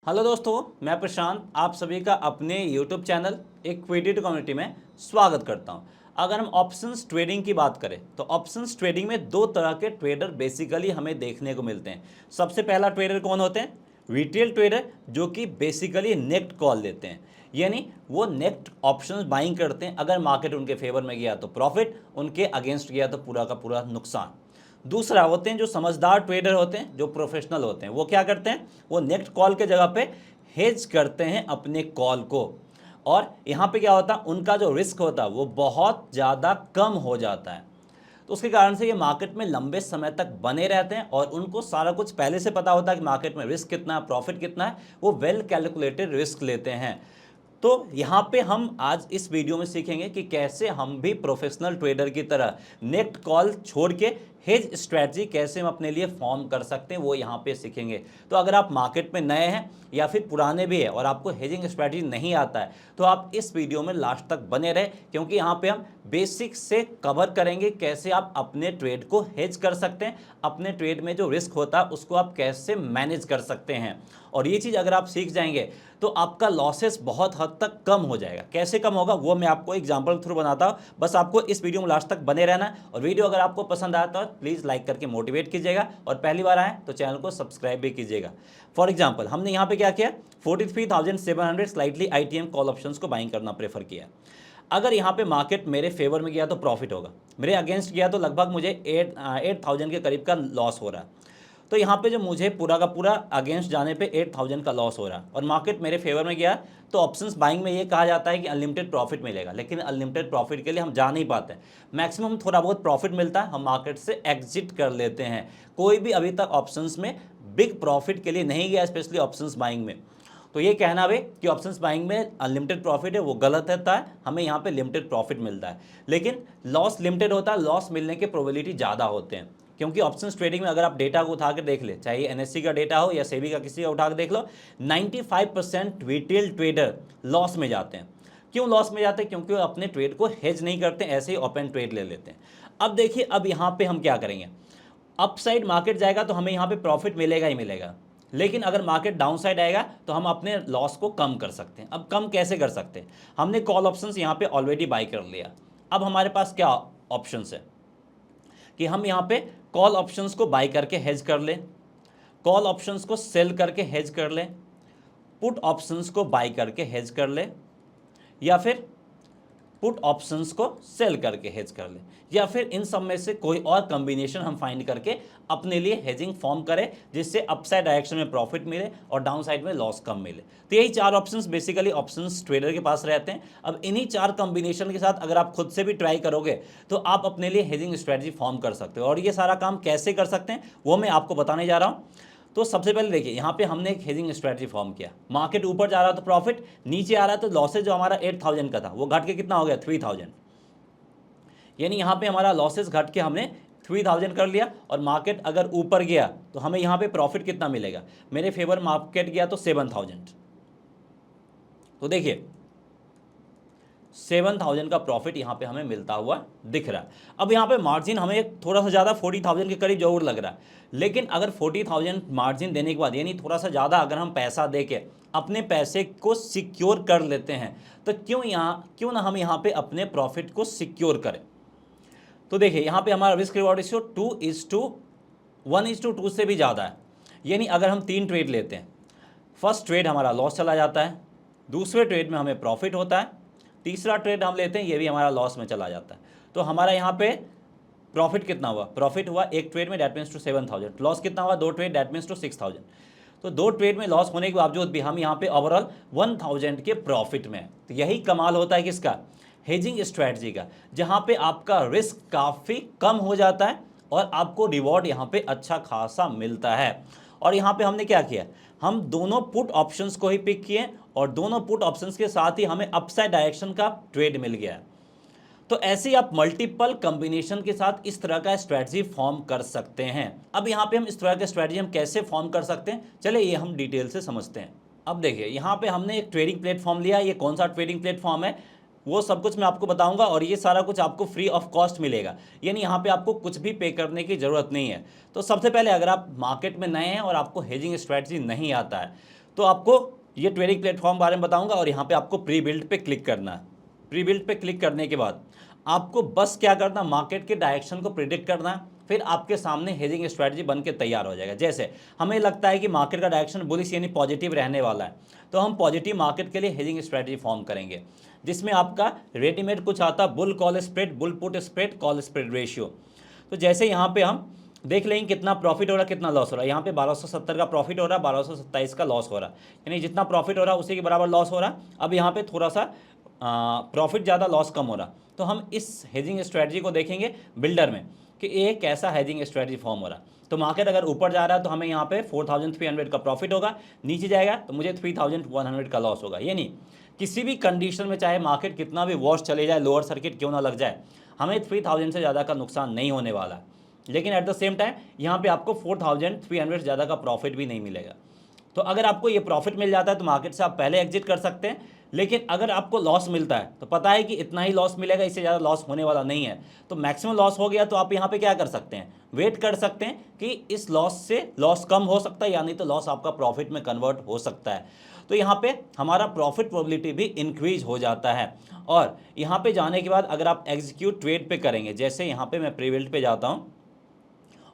Hello दोस्तों, मैं प्रशांत आप सभी का अपने YouTube चैनल इक्विटी कम्युनिटी में स्वागत करता हूं। अगर हम ऑप्शंस ट्रेडिंग की बात करें तो ऑप्शंस ट्रेडिंग में दो तरह के ट्रेडर बेसिकली हमें देखने को मिलते हैं। सबसे पहला ट्रेडर कौन होते हैं? रिटेल ट्रेडर, जो कि बेसिकली नेक्ट कॉल लेते हैं, यानी वो नेक्ट ऑप्शंस बाइंग करते हैं। अगर मार्केट उनके फेवर में गया तो प्रॉफिट, उनके अगेंस्ट गया तो पूरा का पूरा नुकसान। दूसरा होते हैं जो समझदार ट्रेडर होते हैं, जो प्रोफेशनल होते हैं। वो क्या करते हैं? वो नेक्स्ट कॉल के जगह पे हेज करते हैं अपने कॉल को, और यहाँ पे क्या होता है, उनका जो रिस्क होता है वो बहुत ज़्यादा कम हो जाता है। तो उसके कारण से ये मार्केट में लंबे समय तक बने रहते हैं और उनको सारा कुछ पहले से पता होता है कि मार्केट में रिस्क कितना है, प्रॉफिट कितना है। वो वेल कैलकुलेटेड रिस्क लेते हैं। तो यहाँ पे हम आज इस वीडियो में सीखेंगे कि कैसे हम भी प्रोफेशनल ट्रेडर की तरह नेक्स्ट कॉल छोड़ के हेज स्ट्रैटेजी कैसे हम अपने लिए फॉर्म कर सकते हैं, वो यहाँ पे सीखेंगे। तो अगर आप मार्केट में नए हैं या फिर पुराने भी हैं और आपको हेजिंग स्ट्रैटेजी नहीं आता है तो आप इस वीडियो में लास्ट तक बने रहे, क्योंकि यहाँ पे हम बेसिक से कवर करेंगे कैसे आप अपने ट्रेड को हेज कर सकते हैं, अपने ट्रेड में जो रिस्क होता है उसको आप कैसे मैनेज कर सकते हैं। और ये चीज़ अगर आप सीख जाएंगे तो आपका लॉसेस बहुत हद तक कम हो जाएगा। कैसे कम होगा वो मैं आपको एग्जांपल थ्रू बनाता हूँ। बस आपको इस वीडियो में लास्ट तक बने रहना है, और वीडियो अगर आपको पसंद आया तो प्लीज़ लाइक करके मोटिवेट कीजिएगा, और पहली बार आए तो चैनल को सब्सक्राइब भी कीजिएगा। फॉर एग्जाम्पल हमने यहाँ पे क्या किया, 43,700 स्लाइटली ITM कॉल ऑप्शंस को बाइंग करना प्रेफर किया। अगर यहाँ पे मार्केट मेरे फेवर में गया तो प्रॉफिट होगा, मेरे अगेंस्ट गया तो लगभग मुझे 8,000 के करीब का लॉस हो रहा है। तो यहाँ पे जो मुझे पूरा का पूरा अगेंस्ट जाने पे 8,000 का लॉस हो रहा है और मार्केट मेरे फेवर में गया, तो ऑप्शंस बाइंग में ये कहा जाता है कि अनलिमिटेड प्रॉफिट मिलेगा। लेकिन अनलिमिटेड प्रॉफिट के लिए हम जा नहीं पाते। मैक्सिमम थोड़ा बहुत प्रॉफिट मिलता है, हम मार्केट से एग्जिट कर लेते हैं। कोई भी अभी तक ऑप्शंस में बिग प्रॉफिट के लिए नहीं गया, स्पेशली ऑप्शंस बाइंग में। तो ये कहना भी कि ऑप्शंस बाइंग में अनलिमिटेड प्रॉफिट है वो गलत रहता है। हमें यहाँ पे लिमिटेड प्रॉफिट मिलता है, लेकिन लॉस लिमिटेड होता है। लॉस मिलने के प्रोबेबिलिटी ज़्यादा होते हैं, क्योंकि ऑप्शंस ट्रेडिंग में अगर आप डेटा को उठा के देख ले, चाहे NSE का डेटा हो या सेबी का किसी का उठा के देख लो, 95% रिटेल ट्रेडर लॉस में जाते हैं। क्यों लॉस में जाते हैं? क्योंकि वो अपने ट्रेड को हेज नहीं करते, ऐसे ही ओपन ट्रेड ले लेते हैं। अब देखिए, अब यहाँ पे हम क्या करेंगे, अपसाइड मार्केट जाएगा तो हमें यहाँ पे प्रॉफिट मिलेगा ही मिलेगा, लेकिन अगर मार्केट डाउन साइड आएगा तो हम अपने लॉस को कम कर सकते हैं। अब कम कैसे कर सकते हैं? हमने कॉल ऑप्शंस यहाँ पे ऑलरेडी बाई कर लिया। अब हमारे पास क्या ऑप्शंस है कि हम यहाँ पे कॉल ऑप्शंस को बाई करके हेज कर लें, कॉल ऑप्शंस को सेल करके हेज कर लें, पुट ऑप्शंस को बाई करके हेज कर लें, या फिर पुट ऑप्शंस को सेल करके हेज कर लें, या फिर इन सब में से कोई और कॉम्बिनेशन हम फाइंड करके अपने लिए हेजिंग फॉर्म करें, जिससे अपसाइड डायरेक्शन में प्रॉफिट मिले और डाउन साइड में लॉस कम मिले। तो यही चार ऑप्शंस बेसिकली ऑप्शंस ट्रेडर के पास रहते हैं। अब इन्हीं चार कॉम्बिनेशन के साथ अगर आप खुद से भी ट्राई करोगे तो आप अपने लिए हेजिंग स्ट्रेटजी फॉर्म कर सकते हो। और ये सारा काम कैसे कर सकते हैं वो मैं आपको बताने जा रहा हूँ। तो सबसे पहले देखिए, यहाँ पे हमने एक हेजिंग स्ट्रेटजी फॉर्म किया। मार्केट ऊपर जा रहा तो प्रॉफिट, नीचे आ रहा तो लॉसेज जो हमारा 8,000 का था वो घट के कितना हो गया, 3,000। यानी यहाँ पे हमारा लॉसेस घट के हमने 3,000 कर लिया। और मार्केट अगर ऊपर गया तो हमें यहाँ पे प्रॉफिट कितना मिलेगा, मेरे फेवर मार्केट गया तो 7,000। तो देखिए 7,000 का प्रॉफिट यहाँ पे हमें मिलता हुआ दिख रहा है। अब यहाँ पे मार्जिन हमें थोड़ा सा ज़्यादा 40,000 के करीब जरूर लग रहा है, लेकिन अगर 40,000 मार्जिन देने के बाद, यानी थोड़ा सा ज़्यादा अगर हम पैसा दे के अपने पैसे को सिक्योर कर लेते हैं, तो क्यों ना हम यहाँ पे अपने प्रॉफिट को सिक्योर करें। तो देखिए यहाँ पे हमारा रिस्क रिवॉर्ड रेशियो 2:1:2 से भी ज़्यादा है। यानी अगर हम 3 ट्रेड लेते हैं, फर्स्ट ट्रेड हमारा लॉस चला जाता है, दूसरे ट्रेड में हमें प्रॉफिट होता है, तीसरा ट्रेड हम लेते हैं ये भी हमारा लॉस में चला जाता है। तो हमारा यहाँ पे प्रॉफिट कितना हुआ, प्रॉफिट हुआ एक ट्रेड में, डेट मीन्स टू 7,000। लॉस कितना हुआ, 2 ट्रेड, डेट मीन्स टू 6,000। तो 2 ट्रेड में लॉस होने के बावजूद भी हम यहाँ पे ओवरऑल 1,000 के प्रॉफिट में। तो यही कमाल होता है किसका, हेजिंग स्ट्रैटेजी का, जहाँ पे आपका रिस्क काफ़ी कम हो जाता है और आपको रिवॉर्ड यहाँ पे अच्छा खासा मिलता है। और यहाँ पे हमने क्या किया, हम दोनों पुट ऑप्शंस को ही पिक किए, और दोनों पुट ऑप्शंस के साथ ही हमें अपसाइड डायरेक्शन का ट्रेड मिल गया है। तो ऐसे ही आप मल्टीपल कॉम्बिनेशन के साथ इस तरह का स्ट्रैटेजी फॉर्म कर सकते हैं। अब यहाँ पे हम इस तरह का स्ट्रैटेजी हम कैसे फॉर्म कर सकते हैं, चले ये हम डिटेल से समझते हैं। अब देखिए यहाँ पे हमने एक ट्रेडिंग प्लेटफॉर्म लिया। ये कौन सा ट्रेडिंग प्लेटफॉर्म है वो सब कुछ मैं आपको बताऊंगा, और ये सारा कुछ आपको फ्री ऑफ कॉस्ट मिलेगा। यानी यहाँ पे आपको कुछ भी पे करने की ज़रूरत नहीं है। तो सबसे पहले अगर आप मार्केट में नए हैं और आपको हेजिंग स्ट्रैटेजी नहीं आता है, तो आपको ये ट्रेडिंग प्लेटफॉर्म बारे में बताऊंगा और यहाँ पे आपको प्री बिल्ड पे क्लिक करना है। प्री बिल्ड पे क्लिक करने के बाद आपको बस क्या करना, मार्केट के डायरेक्शन को प्रिडिक्ट करना है, फिर आपके सामने हेजिंग स्ट्रेटजी बन के तैयार हो जाएगा। जैसे हमें लगता है कि मार्केट का डायरेक्शन बुलिश यानी पॉजिटिव रहने वाला है, तो हम पॉजिटिव मार्केट के लिए हेजिंग स्ट्रेटजी फॉर्म करेंगे, जिसमें आपका रेडीमेड कुछ आता है, bull call spread, bull put spread, call spread ratio. तो जैसे यहाँ पे हम देख लेंगे कितना प्रॉफिट हो रहा है, कितना लॉस हो रहा है। यहाँ पे 1270 का प्रॉफिट हो रहा है, 1227 का लॉस हो रहा है, यानी जितना प्रॉफिट हो रहा है उसी के बराबर लॉस हो रहा है। अब यहाँ पे थोड़ा सा प्रॉफिट ज़्यादा लॉस कम हो रहा, तो हम इस हेजिंग स्ट्रेटजी को देखेंगे बिल्डर में कि ये कैसा हेजिंग स्ट्रेटजी फॉर्म हो रहा। तो मार्केट अगर ऊपर जा रहा है तो हमें यहाँ पे 4300 का प्रॉफिट होगा, नीचे जाएगा तो मुझे 3100 का लॉस होगा। यानी किसी भी कंडीशन में चाहे मार्केट कितना भी वॉश चले जाए, लोअर सर्किट क्यों ना लग जाए, हमें 3000 से ज़्यादा का नुकसान नहीं होने वाला है। लेकिन एट द सेम टाइम यहाँ पे आपको 4300 से ज़्यादा का प्रॉफिट भी नहीं मिलेगा। तो अगर आपको ये प्रॉफिट मिल जाता है तो मार्केट से आप पहले एग्जिट कर सकते हैं। लेकिन अगर आपको लॉस मिलता है तो पता है कि इतना ही लॉस मिलेगा, इससे ज़्यादा लॉस होने वाला नहीं है, तो मैक्सिमम लॉस हो गया तो आप यहाँ पे क्या कर सकते हैं, वेट कर सकते हैं कि इस लॉस से लॉस कम हो सकता है, यानी तो लॉस आपका प्रॉफिट में कन्वर्ट हो सकता है। तो यहाँ पे हमारा प्रॉफिट प्रोबेबिलिटी भी इंक्रीज हो जाता है। और यहाँ पे जाने के बाद अगर आप एग्जीक्यूट ट्रेड पे करेंगे, जैसे यहाँ पे मैं प्रीबिल्ड पे जाता हूँ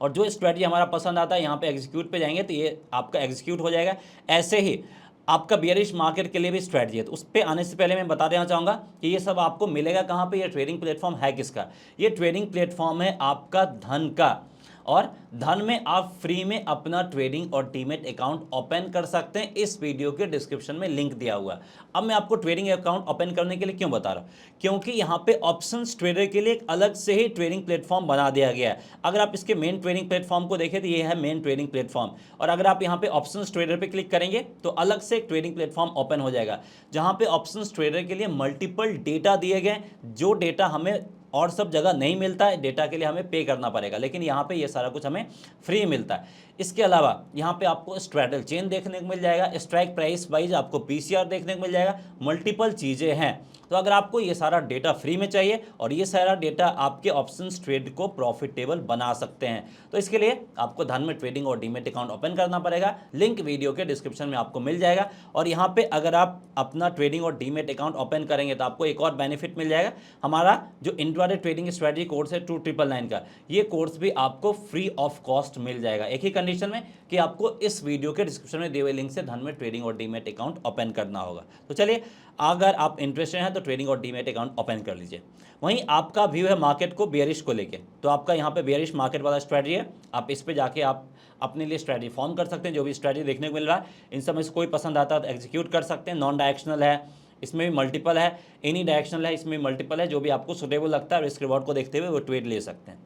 और जो स्ट्रेटजी हमारा पसंद आता है यहाँ पे एग्जीक्यूट पे जाएंगे तो ये आपका एग्जीक्यूट हो जाएगा। ऐसे ही आपका बियरिश मार्केट के लिए भी स्ट्रेटजी है, तो उस पर आने से पहले मैं बता देना चाहूँगा कि ये सब आपको मिलेगा कहाँ पे, ये ट्रेडिंग प्लेटफॉर्म है किसका, ये ट्रेडिंग प्लेटफॉर्म है आपका धन का। और धन में आप फ्री में अपना ट्रेडिंग और डीमैट अकाउंट ओपन कर सकते हैं, इस वीडियो के डिस्क्रिप्शन में लिंक दिया हुआ है। अब मैं आपको ट्रेडिंग अकाउंट ओपन करने के लिए क्यों बता रहा हूँ, क्योंकि यहाँ पे ऑप्शंस ट्रेडर के लिए एक अलग से ही ट्रेडिंग प्लेटफॉर्म बना दिया गया है। अगर आप इसके मेन ट्रेडिंग प्लेटफॉर्म को देखें तो ये है मेन ट्रेडिंग प्लेटफॉर्म, और अगर आप यहाँ पे ऑप्शंस ट्रेडर पे क्लिक करेंगे तो अलग से एक ट्रेडिंग प्लेटफॉर्म ओपन हो जाएगा, जहाँ पे ऑप्शंस ट्रेडर के लिए मल्टीपल डेटा दिए गए, जो डेटा हमें और सब जगह नहीं मिलता है, डेटा के लिए हमें पे करना पड़ेगा, लेकिन यहाँ पे ये सारा कुछ हमें फ्री मिलता है। इसके अलावा यहाँ पे आपको स्ट्रैडल चेन देखने को मिल जाएगा, स्ट्राइक प्राइस वाइज आपको पीसीआर देखने को मिल जाएगा, मल्टीपल चीज़ें हैं। तो अगर आपको ये सारा डेटा फ्री में चाहिए और ये सारा डेटा आपके ऑप्शंस ट्रेड को प्रॉफिटेबल बना सकते हैं, तो इसके लिए आपको धन में ट्रेडिंग और डीमैट अकाउंट ओपन करना पड़ेगा। लिंक वीडियो के डिस्क्रिप्शन में आपको मिल जाएगा। और यहाँ पे अगर आप अपना ट्रेडिंग और डीमैट अकाउंट ओपन करेंगे तो आपको एक और बेनिफिट मिल जाएगा, हमारा जो इंट्राडे ट्रेडिंग स्ट्रेटजी कोर्स है 2999 का, ये कोर्स भी आपको फ्री ऑफ कॉस्ट मिल जाएगा, एक ही कंडीशन में कि आपको इस वीडियो के डिस्क्रिप्शन में दिए हुए लिंक से धन में ट्रेडिंग और डीमैट अकाउंट ओपन करना होगा। तो चलिए, अगर आप इंटरेस्टेड हैं तो ट्रेडिंग और डीमैट अकाउंट ओपन कर लीजिए। वहीं आपका व्यू है मार्केट को बेयरिश को लेके, तो आपका यहाँ पे बेयरिश मार्केट वाला स्ट्रेटजी है, आप इस पे जाके आप अपने लिए स्ट्रेटजी फॉर्म कर सकते हैं। जो भी स्ट्रेटजी देखने को मिल रहा है इन सब में से कोई पसंद आता है तो एग्जीक्यूट कर सकते हैं। नॉन डायरेक्शनल है, इसमें भी मल्टीपल है, एनी डायरेक्शनल है, इसमें मल्टीपल है, जो भी आपको सुटेबल लगता है रिस्क रिवॉर्ड को देखते हुए वो ट्रेड ले सकते हैं।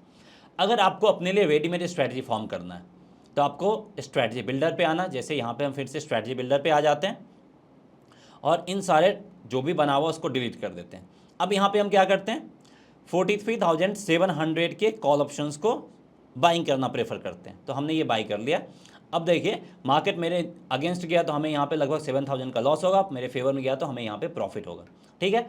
अगर आपको अपने लिए रेडीमेड स्ट्रेटजी फॉर्म करना है तो आपको स्ट्रेटजी बिल्डर पे आना। जैसे यहाँ पे हम फिर से स्ट्रेटजी बिल्डर पे आ जाते हैं और इन सारे जो भी बना हुआ उसको डिलीट कर देते हैं। अब यहाँ पे हम क्या करते हैं, 43,700 के कॉल ऑप्शंस को बाइंग करना प्रेफर करते हैं, तो हमने ये बाई कर लिया। अब देखिए मार्केट मेरे अगेंस्ट गया तो हमें यहाँ पे लगभग 7000 का लॉस होगा, मेरे फेवर में गया तो हमें यहाँ पे प्रॉफिट होगा। ठीक है,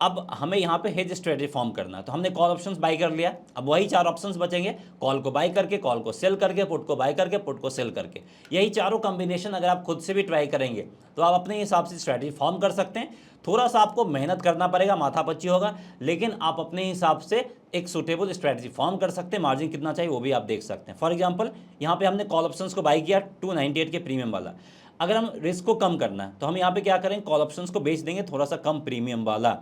अब हमें यहाँ पे हेज स्ट्रेटजी फॉर्म करना है, तो हमने कॉल ऑप्शंस बाई कर लिया। अब वही 4 ऑप्शंस बचेंगे, कॉल को बाई करके, कॉल को सेल करके, पुट को बाई करके, पुट को सेल करके। यही चारों कॉम्बिनेशन अगर आप खुद से भी ट्राई करेंगे तो आप अपने हिसाब से स्ट्रेटजी फॉर्म कर सकते हैं। थोड़ा सा आपको मेहनत करना पड़ेगा, माथापच्ची होगा, लेकिन आप अपने हिसाब से एक सूटेबल स्ट्रेटजी फॉर्म कर सकते हैं। मार्जिन कितना चाहिए वो भी आप देख सकते हैं। फॉर एग्जांपल यहाँ पे हमने कॉल ऑप्शंस को बाई किया 298 के प्रीमियम वाला। अगर हम रिस्क को कम करना है तो हम यहाँ पे क्या करें, कॉल ऑप्शंस को बेच देंगे थोड़ा सा कम प्रीमियम वाला।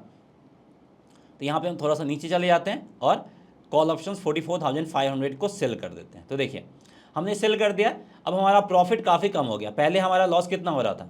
तो यहाँ पे हम थोड़ा सा नीचे चले जाते हैं और कॉल ऑप्शंस 44,500 को सेल कर देते हैं। तो देखिए हमने सेल कर दिया। अब हमारा प्रॉफिट काफ़ी कम हो गया। पहले हमारा लॉस कितना हो रहा था,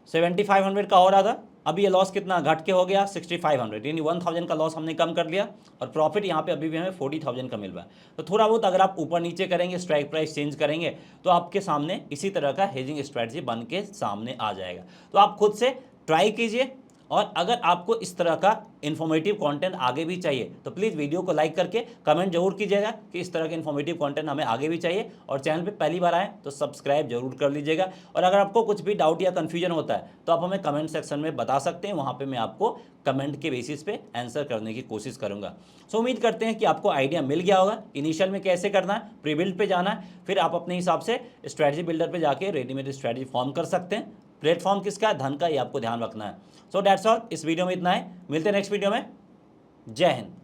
7500 का हो रहा था, अभी ये लॉस कितना घट के हो गया 6500, यानी 1000 का लॉस हमने कम कर लिया। और प्रॉफिट यहाँ पे अभी भी हमें 40,000 का मिल रहा है। तो थोड़ा बहुत अगर आप ऊपर नीचे करेंगे, स्ट्राइक प्राइस चेंज करेंगे, तो आपके सामने इसी तरह का हेजिंग स्ट्रैटेजी बन के सामने आ जाएगा। तो आप खुद से ट्राई कीजिए और अगर आपको इस तरह का इन्फॉर्मेटिव कंटेंट आगे भी चाहिए तो प्लीज़ वीडियो को लाइक करके कमेंट जरूर कीजिएगा कि इस तरह के इन्फॉर्मेटिव कंटेंट हमें आगे भी चाहिए, और चैनल पे पहली बार आए तो सब्सक्राइब जरूर कर लीजिएगा। और अगर आपको कुछ भी डाउट या कन्फ्यूजन होता है तो आप हमें कमेंट सेक्शन में बता सकते हैं, वहाँ पर मैं आपको कमेंट के बेसिस पे आंसर करने की कोशिश करूँगा। सो उम्मीद करते हैं कि आपको आइडिया मिल गया होगा इनिशियल में कैसे करना है, प्री बिल्ड पे जाना है, फिर आप अपने हिसाब से स्ट्रैटेजी बिल्डर पे जाके रेडीमेड स्ट्रैटेजी फॉर्म कर सकते हैं। प्लेटफॉर्म किसका है, धन का, ये आपको ध्यान रखना है। सो दैट्स ऑल, इस वीडियो में इतना है, मिलते हैं नेक्स्ट वीडियो में। जय हिंद।